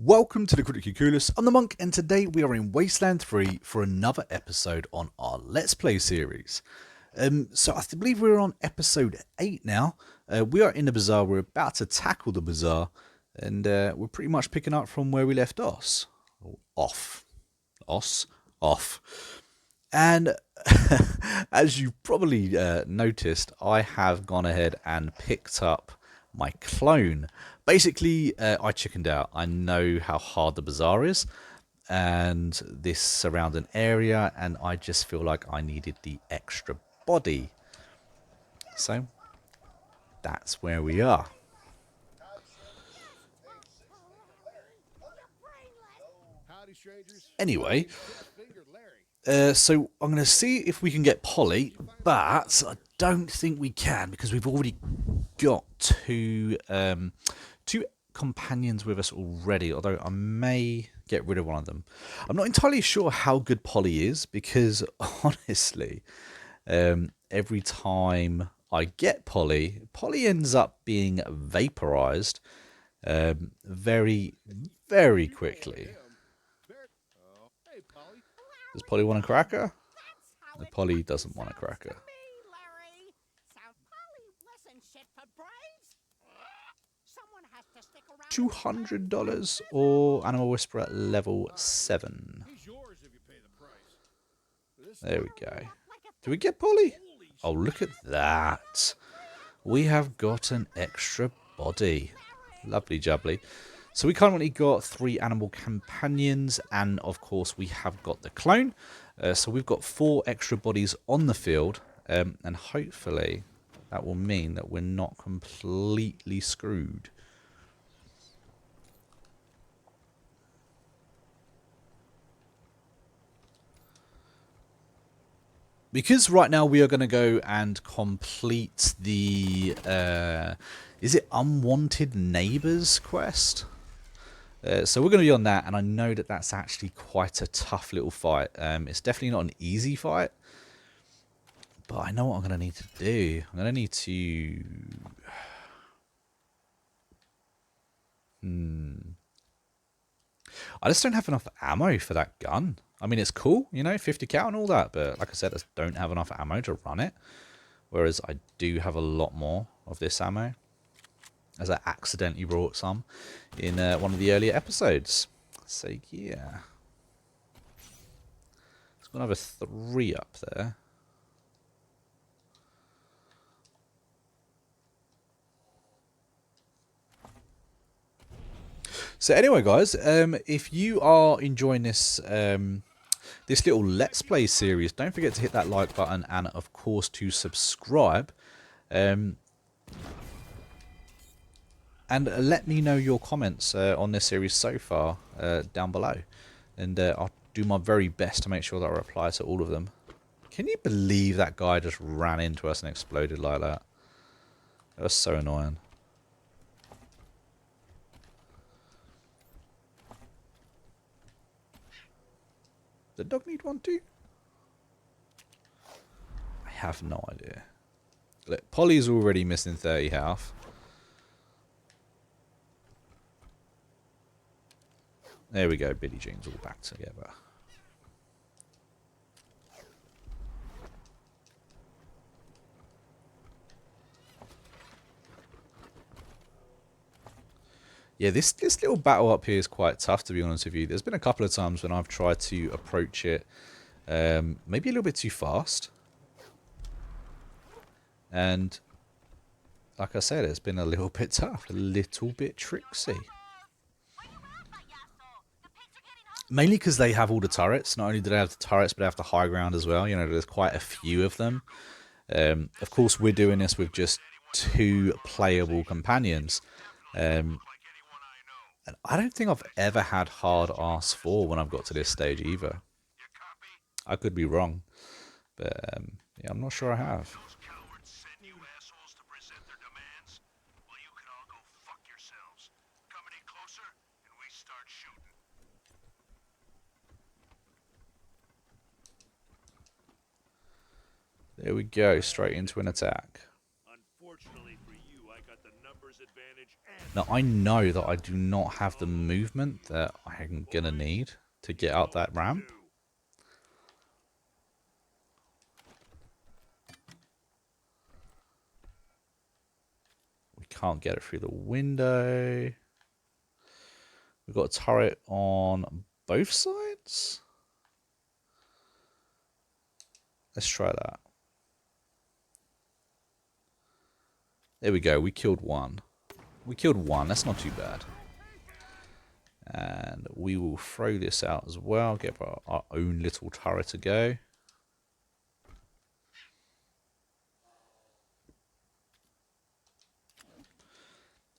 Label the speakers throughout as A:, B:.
A: Welcome to the Critically Coolest. I'm the Monk, and today we are in Wasteland 3 for another episode on our Let's Play series. So I believe we're on episode 8 now. We are in the bazaar. We're about to tackle the bazaar, and we're pretty much picking up from where we left off. And as you probably noticed, I have gone ahead and picked up my clone. Basically, I chickened out. I know how hard the bazaar is and this surrounding area, and I just feel like I needed the extra body. So that's where we are. Anyway, so I'm going to see if we can get Polly, but I don't think we can because we've already got two companions with us already, although I may get rid of one of them. I'm not entirely sure how good Polly is because honestly, every time I get Polly ends up being vaporized very, very quickly. Does Polly want a cracker? No, Polly doesn't want a cracker. $200 or Animal Whisperer at level 7. There we go. Do we get Polly? Oh, look at that. We have got an extra body. Lovely jubbly. So we currently got 3 animal companions, and of course we have got the clone. So we've got 4 extra bodies on the field, and hopefully that will mean that we're not completely screwed. Because right now we are going to go and complete the, is it Unwanted Neighbours quest? So we're going to be on that, and I know that that's actually quite a tough little fight. It's definitely not an easy fight, but I know what I'm going to need to do. I'm going to need to... I just don't have enough ammo for that gun. I mean, it's cool, you know, 50 cal and all that, but like I said, I just don't have enough ammo to run it. Whereas I do have a lot more of this ammo, as I accidentally brought some in one of the earlier episodes. So yeah, it's got another 3 up there. So anyway, guys, if you are enjoying this this little Let's Play series, don't forget to hit that like button and, of course, to subscribe. And let me know your comments on this series so far down below. And I'll do my very best to make sure that I reply to all of them. Can you believe that guy just ran into us and exploded like that? That was so annoying. Does the dog need one too? I have no idea. Look, Polly's already missing 30 health. There we go, Billie Jean's all back together. Yeah, this little battle up here is quite tough, to be honest with you. There's been a couple of times when I've tried to approach it maybe a little bit too fast. And like I said, it's been a little bit tough, a little bit tricksy. Mainly because they have all the turrets. Not only do they have the turrets, but they have the high ground as well. You know, there's quite a few of them. Of course, we're doing this with just 2 playable companions. And I don't think I've ever had hard ass 4 when I've got to this stage either. I could be wrong, but yeah, I'm not sure I have. There we go, straight into an attack. Now, I know that I do not have the movement that I'm going to need to get up that ramp. We can't get it through the window. We've got a turret on both sides. Let's try that. There we go. We killed one. We killed one. That's not too bad. And we will throw this out as well. Get our own little turret to go.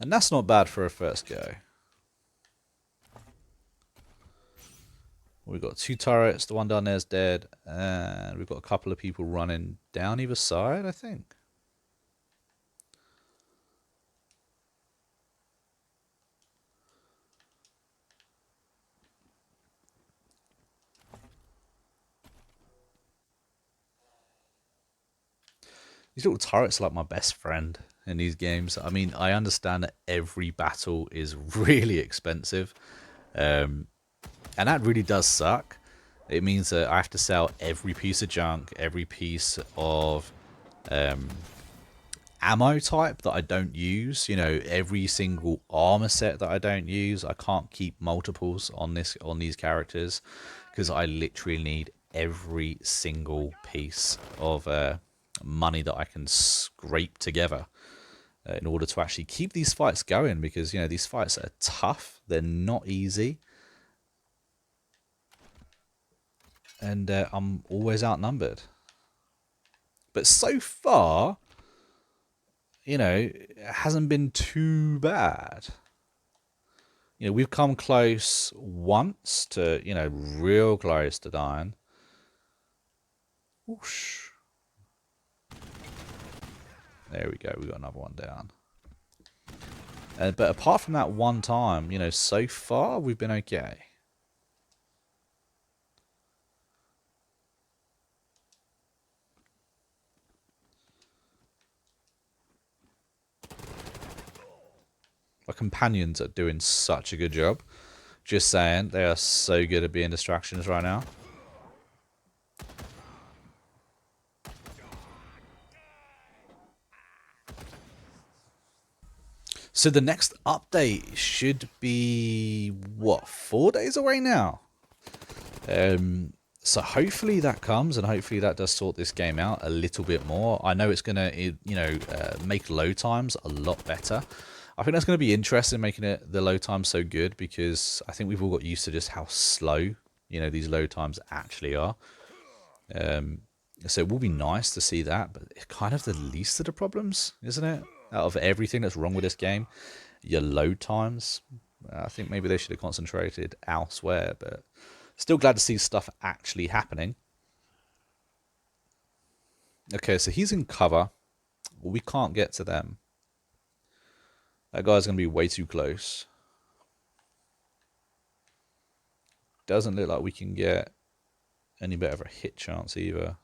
A: And that's not bad for a first go. We've got 2 turrets. The one down there is dead. And we've got a couple of people running down either side, I think. These little turrets are like my best friend in these games. I mean, I understand that every battle is really expensive. And that really does suck. It means that I have to sell every piece of junk, every piece of ammo type that I don't use. You know, every single armor set that I don't use. I can't keep multiples on these characters because I literally need every single piece of money that I can scrape together in order to actually keep these fights going, because, you know, these fights are tough. They're not easy. And I'm always outnumbered. But so far, you know, it hasn't been too bad. You know, we've come close once to, you know, real close to dying. Whoosh. There we go. We got another one down. But apart from that one time, you know, so far we've been okay. My companions are doing such a good job. Just saying, they are so good at being distractions right now. So the next update should be, what, 4 days away now? So hopefully that comes, and hopefully that does sort this game out a little bit more. I know it's going to, you know, make load times a lot better. I think that's going to be interesting, making the load times so good, because I think we've all got used to just how slow, you know, these load times actually are. So it will be nice to see that, but it's kind of the least of the problems, isn't it? Out of everything that's wrong with this game, your load times. I think maybe they should have concentrated elsewhere, but still glad to see stuff actually happening. Okay, so he's in cover. Well, we can't get to them. That guy's going to be way too close. Doesn't look like we can get any better of a hit chance either.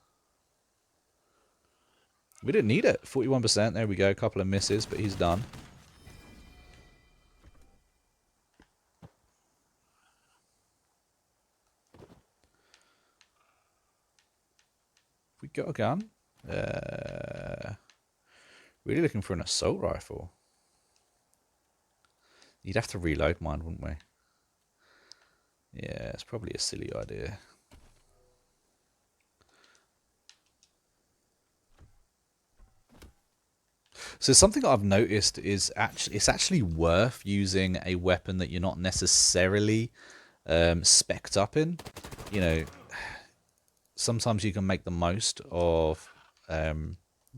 A: We didn't need it. 41%. There we go. A couple of misses, but he's done. We got a gun. Really looking for an assault rifle. You'd have to reload mine, wouldn't we? Yeah, it's probably a silly idea. So something I've noticed is it's actually worth using a weapon that you're not necessarily spec'd up in. You know, sometimes you can make the most of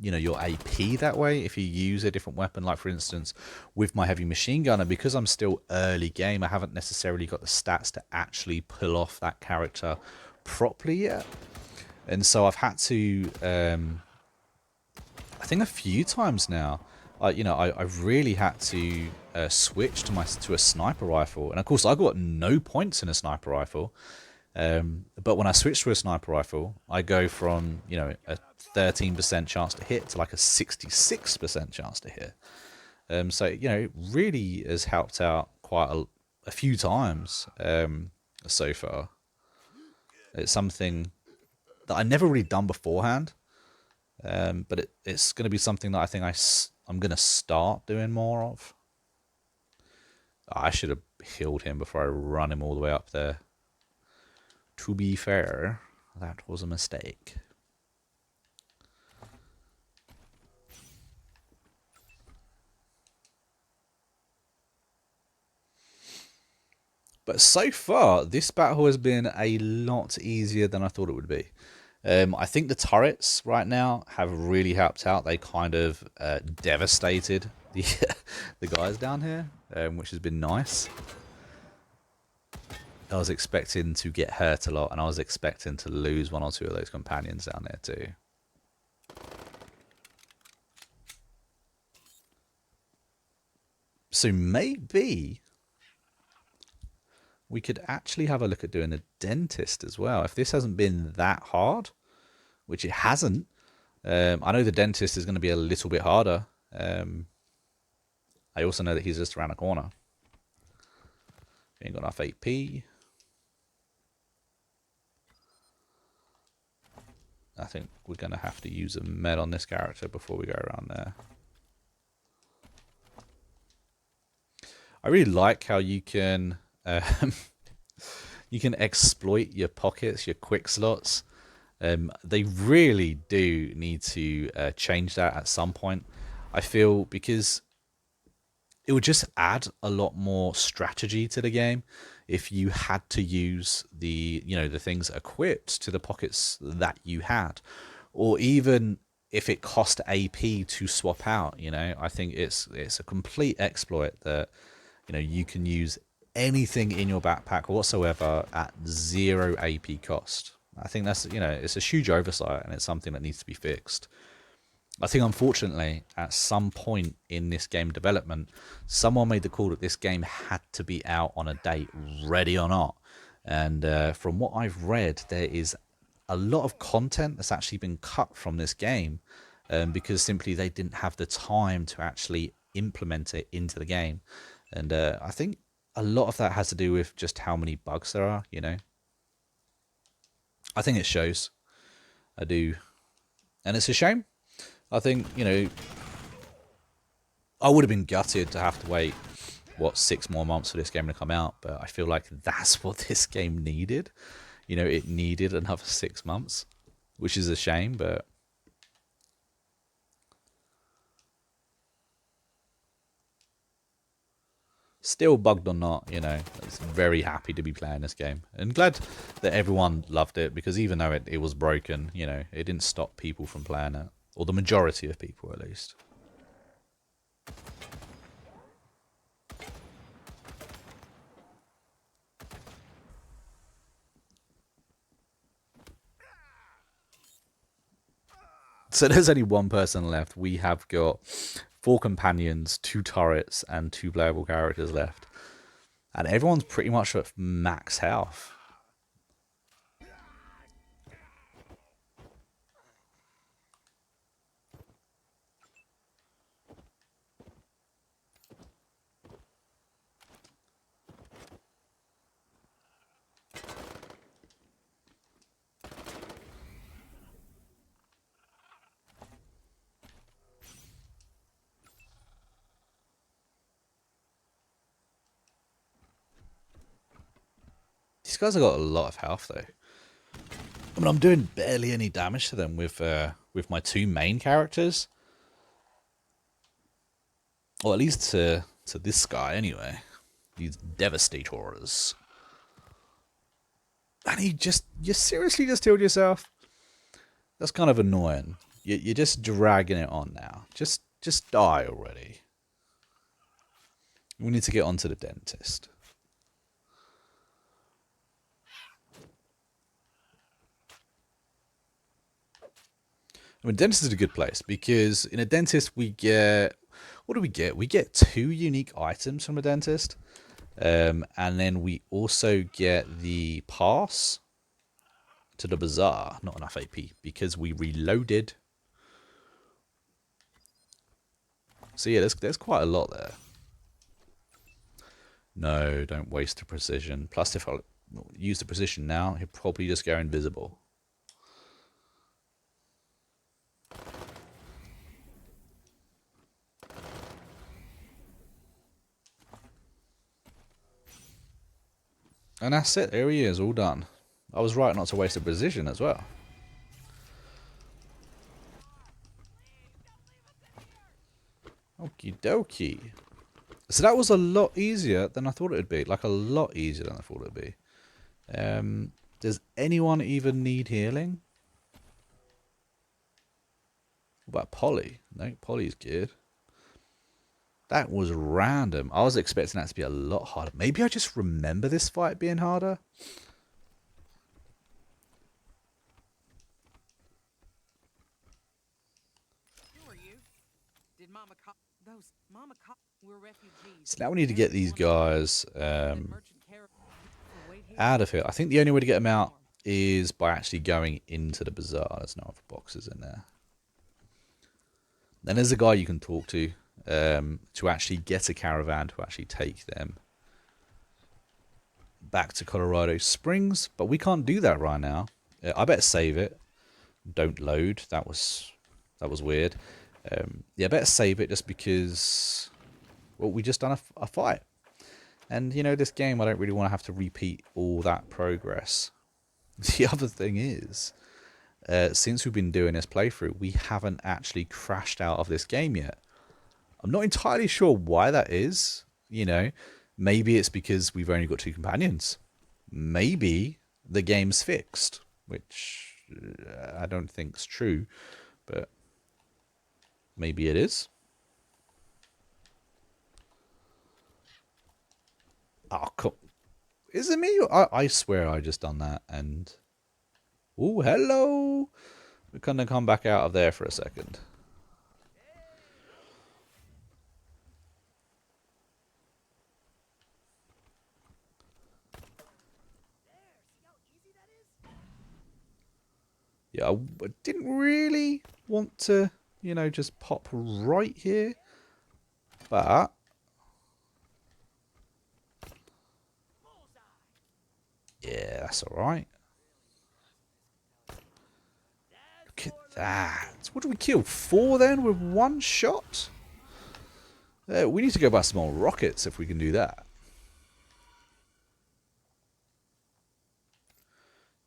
A: you know, your AP that way if you use a different weapon. Like, for instance, with my heavy machine gunner, because I'm still early game, I haven't necessarily got the stats to actually pull off that character properly yet, and so I've had to I think a few times now, I've really had to switch to a sniper rifle, and of course I got no points in a sniper rifle, But when I switch to a sniper rifle, I go from, you know, a 13% chance to hit to like a 66% chance to hit. So, you know, it really has helped out quite a few times so far. It's something that I never really done beforehand, but it's going to be something that I think I'm going to start doing more of. I should have healed him before I run him all the way up there. To be fair, that was a mistake. But so far, this battle has been a lot easier than I thought it would be. I think the turrets right now have really helped out. They kind of devastated the the guys down here, which has been nice. I was expecting to get hurt a lot, and I was expecting to lose one or two of those companions down there too. So maybe we could actually have a look at doing a dentist as well. If this hasn't been that hard, which it hasn't, I know the dentist is going to be a little bit harder. I also know that he's just around the corner. We ain't got enough AP. I think we're going to have to use a med on this character before we go around there. I really like how you can you can exploit your pockets, your quick slots. They really do need to change that at some point. I feel, because it would just add a lot more strategy to the game if you had to use the, you know, the things equipped to the pockets that you had, or even if it cost AP to swap out. You know, I think it's a complete exploit that, you know, you can use anything in your backpack whatsoever at 0 AP cost. I think that's, you know, it's a huge oversight, and it's something that needs to be fixed. I think, unfortunately, at some point in this game development, someone made the call that this game had to be out on a date, ready or not. And from what I've read, there is a lot of content that's actually been cut from this game because simply they didn't have the time to actually implement it into the game. And I think a lot of that has to do with just how many bugs there are, you know. I think it shows. I do. And it's a shame. I think, you know, I would have been gutted to have to wait, what, 6 more months for this game to come out, but I feel like that's what this game needed. You know, it needed another 6 months, which is a shame, but still, bugged or not, you know, I was very happy to be playing this game. And glad that everyone loved it, because even though it was broken, you know, it didn't stop people from playing it. Or the majority of people, at least. So there's only one person left. We have got 4 companions, 2 turrets, and 2 playable characters left. And everyone's pretty much at max health. These guys have got a lot of health, though. I mean, I'm doing barely any damage to them with my 2 main characters. Or at least to this guy, anyway. These devastators. And you seriously just killed yourself? That's kind of annoying. You're just dragging it on now. Just die already. We need to get on to the dentist. I mean, dentist is a good place, because in a dentist we get... What do we get? We get 2 unique items from a dentist. And then we also get the pass to the bazaar. Not enough AP because we reloaded. So yeah, there's quite a lot there. No, don't waste the precision. Plus, if I use the precision now, he'll probably just go invisible. And that's it. There he is, all done. I was right not to waste a precision as well. Okie dokie. So that was a lot easier than I thought it would be. Like, a lot easier than I thought it would be. Does anyone even need healing? What about Polly? No, Polly's good. That was random. I was expecting that to be a lot harder. Maybe I just remember this fight being harder. So now we need to get these guys out of here. I think the only way to get them out is by actually going into the bazaar. There's no other boxes in there. Then there's a guy you can talk to actually get a caravan to actually take them back to Colorado Springs. But we can't do that right now. I better save it. Don't load. That was weird. Yeah, better save it just because, well, we just done a fight. And, you know, this game, I don't really want to have to repeat all that progress. The other thing is, since we've been doing this playthrough, we haven't actually crashed out of this game yet. I'm not entirely sure why that is. You know, maybe it's because we've only got 2 companions. Maybe the game's fixed, which I don't think's true, but maybe it is. Oh, cool. Is it me? I swear I just done that and... Oh, hello! We're gonna come back out of there for a second. Yeah, I didn't really want to, you know, just pop right here. But... yeah, that's alright. Look at that. What did we kill? 4 then with 1 shot? We need to go buy some more rockets if we can do that.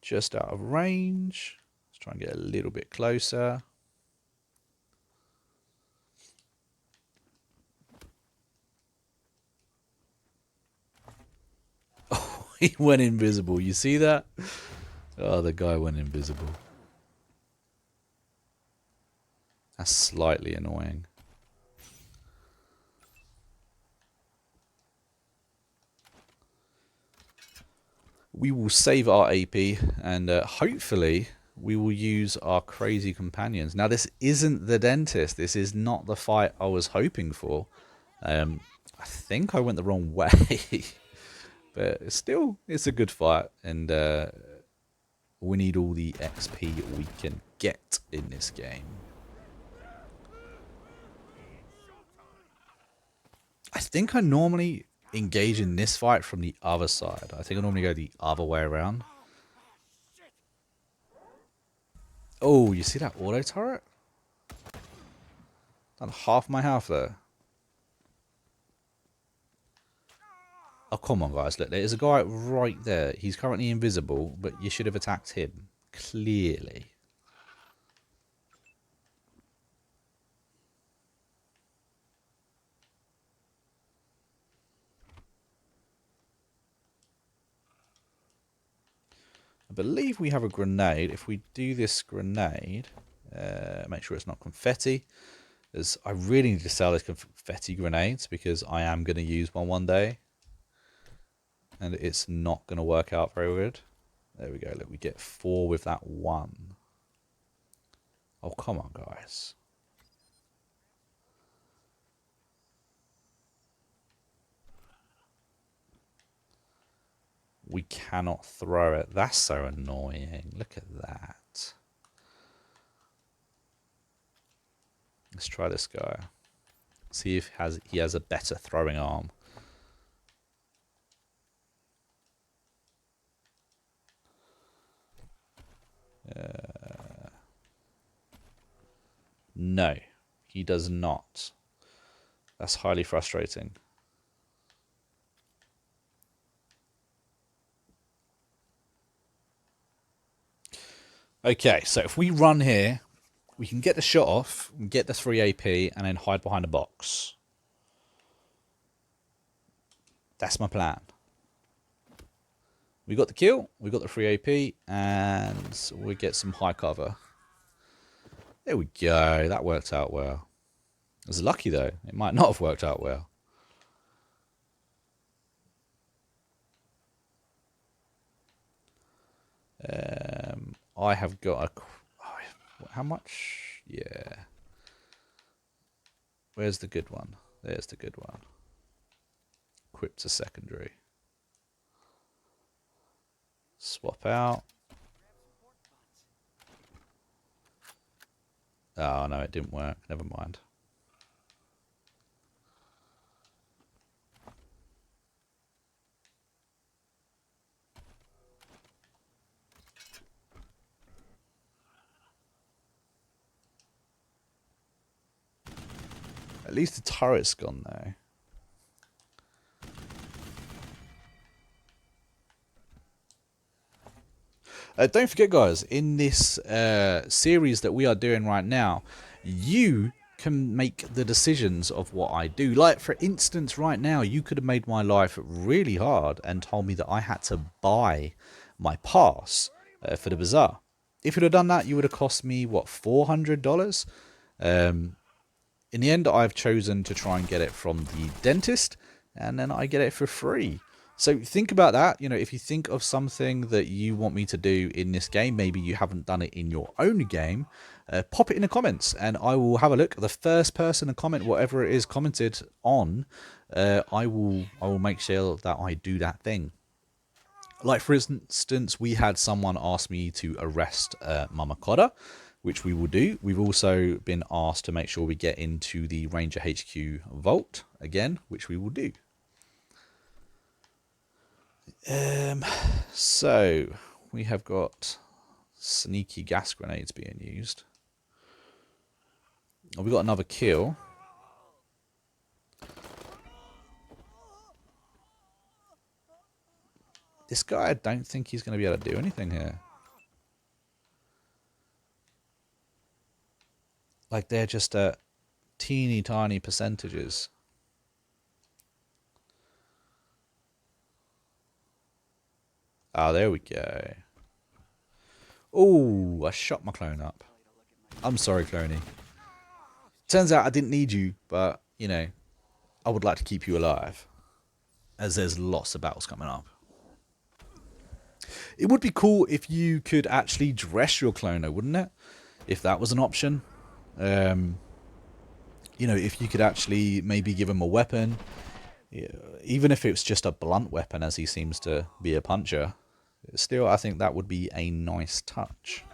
A: Just out of range. Let's try and get a little bit closer. Oh, he went invisible. You see that? Oh, the guy went invisible. That's slightly annoying. We will save our AP and hopefully we will use our crazy companions. Now, this isn't the dentist. This is not the fight I was hoping for. I think I went the wrong way. But still, it's a good fight. And we need all the XP we can get in this game. I think I normally engage in this fight from the other side. I think I normally go the other way around. Oh, you see that auto turret? Done half my health there. Oh, come on, guys. Look, there's a guy right there. He's currently invisible, but you should have attacked him. Clearly. I believe we have a grenade. If we do this grenade, make sure it's not confetti. As I really need to sell these confetti grenades because I am going to use one day. And it's not going to work out very good. There we go. Look, we get 4 with that 1. Oh, come on, guys. We cannot throw it. That's so annoying. Look at that. Let's try this guy. See if he has a better throwing arm. No, he does not. That's highly frustrating. Okay, so if we run here, we can get the shot off, get the 3 AP, and then hide behind a box. That's my plan. We got the kill, we got the 3 AP, and we get some high cover. There we go. That worked out well. It was lucky, though. It might not have worked out well. I have got a... How much? Yeah. Where's the good one? There's the good one. Equip to secondary. Swap out. Oh, no, it didn't work. Never mind. At least the turret's gone, though. Don't forget, guys, in this series that we are doing right now, you can make the decisions of what I do. Like, for instance, right now, you could have made my life really hard and told me that I had to buy my pass for the bazaar. If you'd have done that, you would have cost me, what, $400? In the end, I've chosen to try and get it from the dentist, and then I get it for free. So think about that. You know, if you think of something that you want me to do in this game, maybe you haven't done it in your own game, pop it in the comments, and I will have a look. The first person to comment, whatever it is commented on, I will make sure that I do that thing. Like, for instance, we had someone ask me to arrest Mama Cotta, which we will do. We've also been asked to make sure we get into the Ranger HQ vault again, which we will do. So we have got sneaky gas grenades being used. Oh, we got another kill. This guy, I don't think he's going to be able to do anything here. Like, they're just at teeny tiny percentages. Oh, there we go. Oh, I shot my clone up. I'm sorry, Cloney. Turns out I didn't need you, but, you know, I would like to keep you alive, as there's lots of battles coming up. It would be cool if you could actually dress your cloner, wouldn't it? If that was an option. You know, if you could actually maybe give him a weapon, even if it's just a blunt weapon, as he seems to be a puncher, still, I think that would be a nice touch.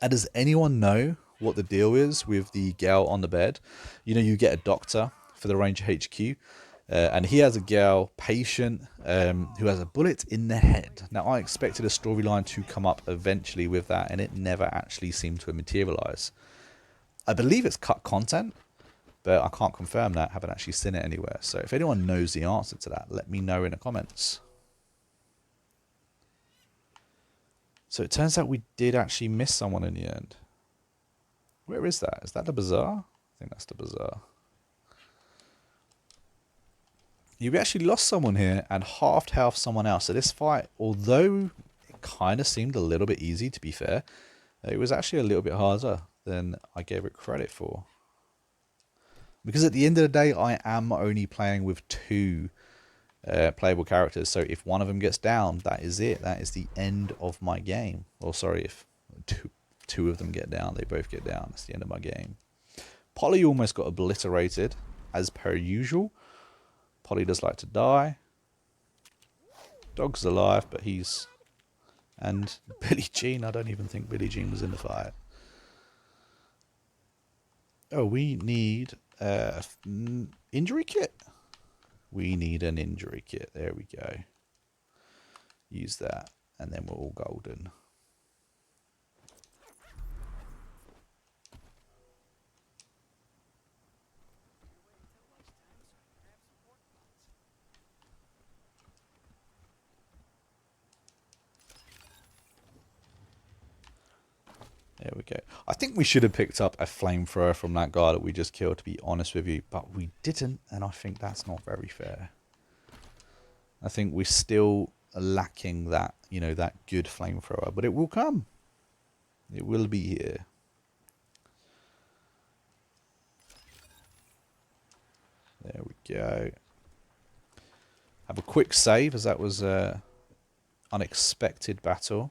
A: And does anyone know what the deal is with the girl on the bed? You know, you get a doctor for the Ranger HQ, and he has a girl, Patient, who has a bullet in the head. Now, I expected a storyline to come up eventually with that, and it never actually seemed to materialize. I believe it's cut content, but I can't confirm that. I haven't actually seen it anywhere. So if anyone knows the answer to that, let me know in the comments. So it turns out we did actually miss someone in the end. Where is that? Is that the bazaar? I think that's the bazaar. You actually lost someone here and halved health someone else. So this fight, although it kind of seemed a little bit easy, to be fair, it was actually a little bit harder than I gave it credit for. Because at the end of the day, I am only playing with 2 playable characters. So if one of them gets down, that is it. That is the end of my game. Or sorry, if two of them get down, they both get down. That's the end of my game. Polly almost got obliterated, as per usual. Polly does like to die. Dog's alive, but he's... And Billie Jean, I don't even think Billie Jean was in the fight. Oh, we need injury kit. We need an injury kit. There we go. Use that, and then we're all golden. There we go. I think we should have picked up a flamethrower from that guy that we just killed, to be honest with you. But we didn't, and I think that's not very fair. I think we're still lacking that, you know, that good flamethrower. But it will come. It will be here. There we go. Have a quick save, as that was an unexpected battle.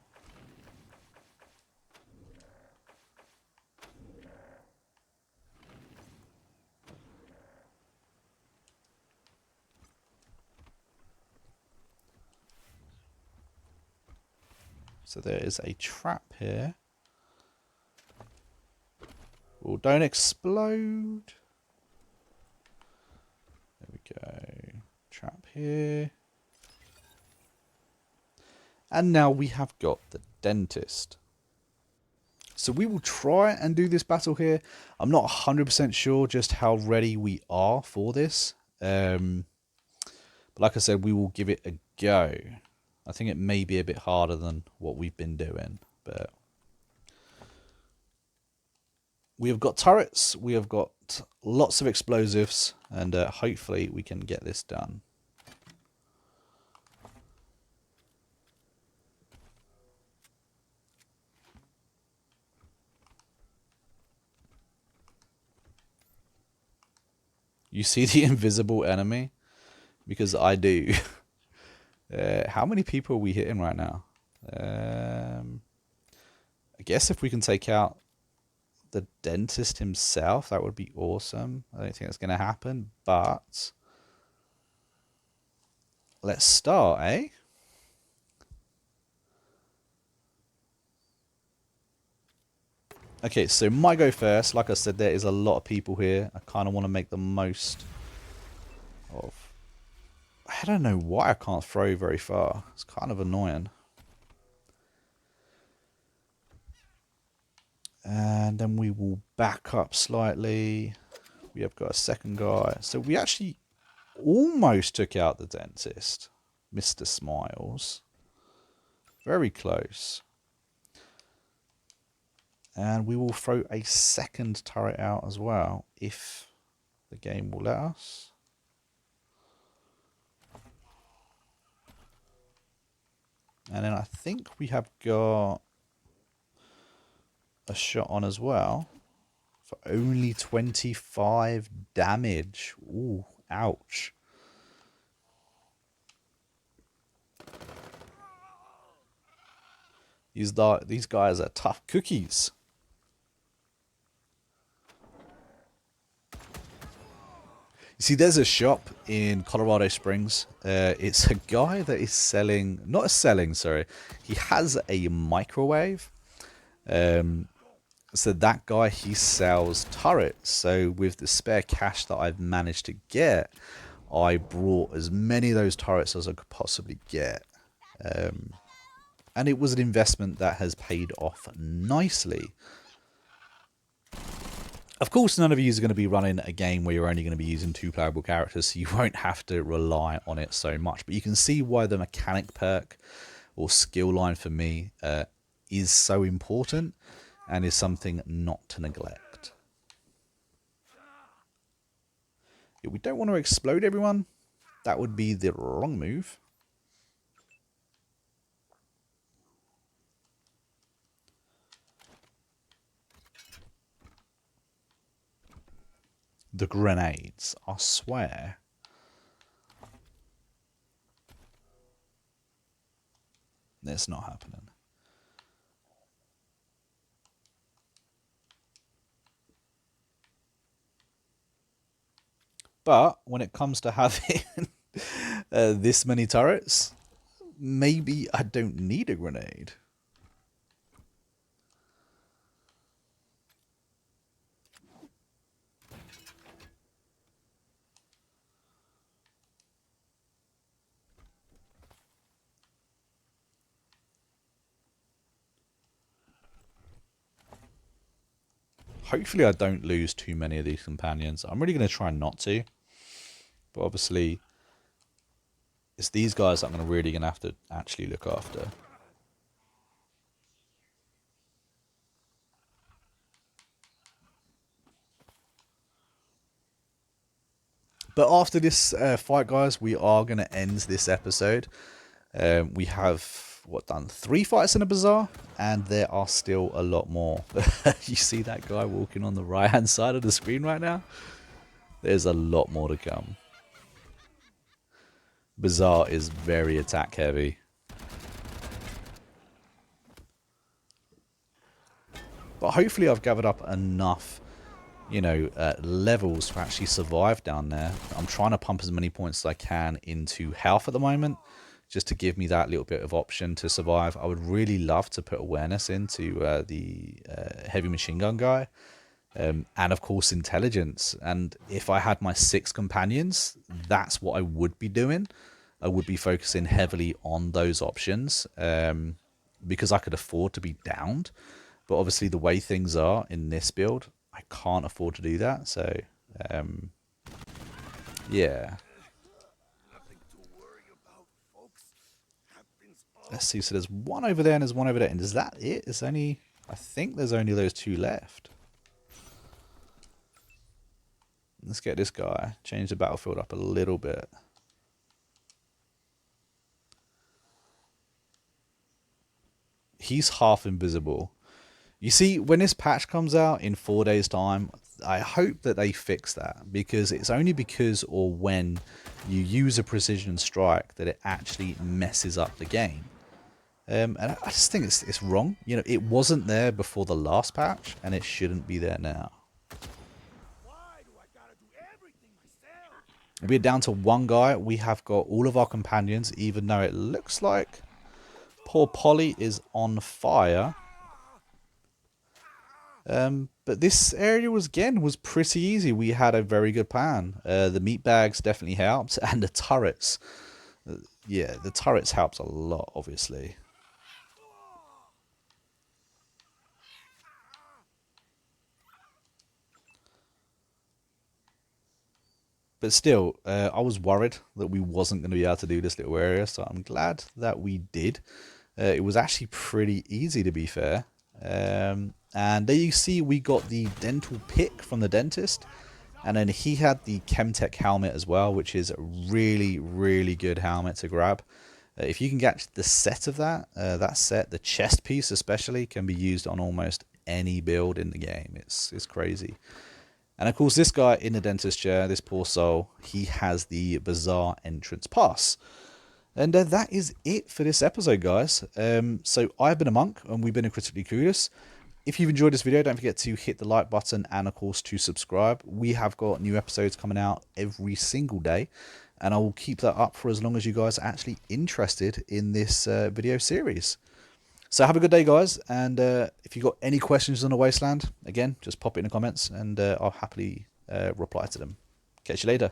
A: So there is a trap here. Oh, don't explode. There we go. Trap here. And now we have got the dentist. So we will try and do this battle here. I'm not 100% sure just how ready we are for this. But like I said, we will give it a go. I think it may be a bit harder than what we've been doing, but we have got turrets, we have got lots of explosives, and hopefully we can get this done. You see the invisible enemy? Because I do. How many people are we hitting right now? I guess if we can take out the dentist himself, that would be awesome. I don't think that's going to happen, but let's start, eh? Okay, so my go first. Like I said, there is a lot of people here. I kind of want to make the most of... I don't know why I can't throw very far. It's kind of annoying. And then we will back up slightly. We have got a second guy. So we actually almost took out the dentist. Mr. Smiles. Very close. And we will throw a second turret out as well, if the game will let us. And then I think we have got a shot on as well for only 25 damage. Ooh, ouch. These guys are tough cookies. You see, there's a shop in Colorado Springs. It's a guy that is selling, not selling, sorry. He has a microwave. So that guy, he sells turrets. So with the spare cash that I've managed to get, I brought as many of those turrets as I could possibly get. And it was an investment that has paid off nicely. Of course, none of you are going to be running a game where you're only going to be using 2 playable characters, so you won't have to rely on it so much. But you can see why the mechanic perk or skill line for me is so important and is something not to neglect. Yeah, we don't want to explode everyone. That would be the wrong move. The grenades, I swear. It's not happening. But when it comes to having this many turrets, maybe I don't need a grenade. Hopefully I don't lose too many of these companions. I'm really going to try not to. But obviously, it's these guys that I'm really going to have to actually look after. But after this fight, guys, we are going to end this episode. We have, what, done 3 fights in a bazaar, and there are still a lot more. You see that guy walking on the right-hand side of the screen right now? There's a lot more to come. Bazaar is very attack heavy. But hopefully I've gathered up enough, you know, levels to actually survive down there. I'm trying to pump as many points as I can into health at the moment, just to give me that little bit of option to survive. I would really love to put awareness into the heavy machine gun guy. And of course intelligence. And if I had my 6 companions, that's what I would be doing. I would be focusing heavily on those options, because I could afford to be downed. But obviously the way things are in this build, I can't afford to do that. So yeah, let's see. So there's one over there and there's one over there, and is that it? It's only, I think there's only those 2 left. Let's get this guy, change the battlefield up a little bit. He's half invisible. You see, when this patch comes out in 4 days' time, I hope that they fix that, because it's only because or when you use a precision strike that it actually messes up the game. And I just think it's wrong. You know, it wasn't there before the last patch, and it shouldn't be there now. We're down to 1 guy. We have got all of our companions, even though it looks like poor Polly is on fire. But this area was pretty easy. We had a very good plan. The meat bags definitely helped, and the turrets. Yeah, the turrets helped a lot, obviously. But still, I was worried that we wasn't going to be able to do this little area, so I'm glad that we did. It was actually pretty easy, to be fair. And there you see we got the dental pick from the dentist. And then he had the Chemtech helmet as well, which is a really, really good helmet to grab. If you can get the set of that, that set, the chest piece especially, can be used on almost any build in the game. It's crazy. And of course, this guy in the dentist chair, this poor soul, he has the Bazaar entrance pass. And that is it for this episode, guys. So I've been a monk, and we've been Critically Curious. If you've enjoyed this video, don't forget to hit the like button and, of course, to subscribe. We have got new episodes coming out every single day, and I will keep that up for as long as you guys are actually interested in this video series. So have a good day, guys, and if you've got any questions on the Wasteland, again, just pop it in the comments, and I'll happily reply to them. Catch you later.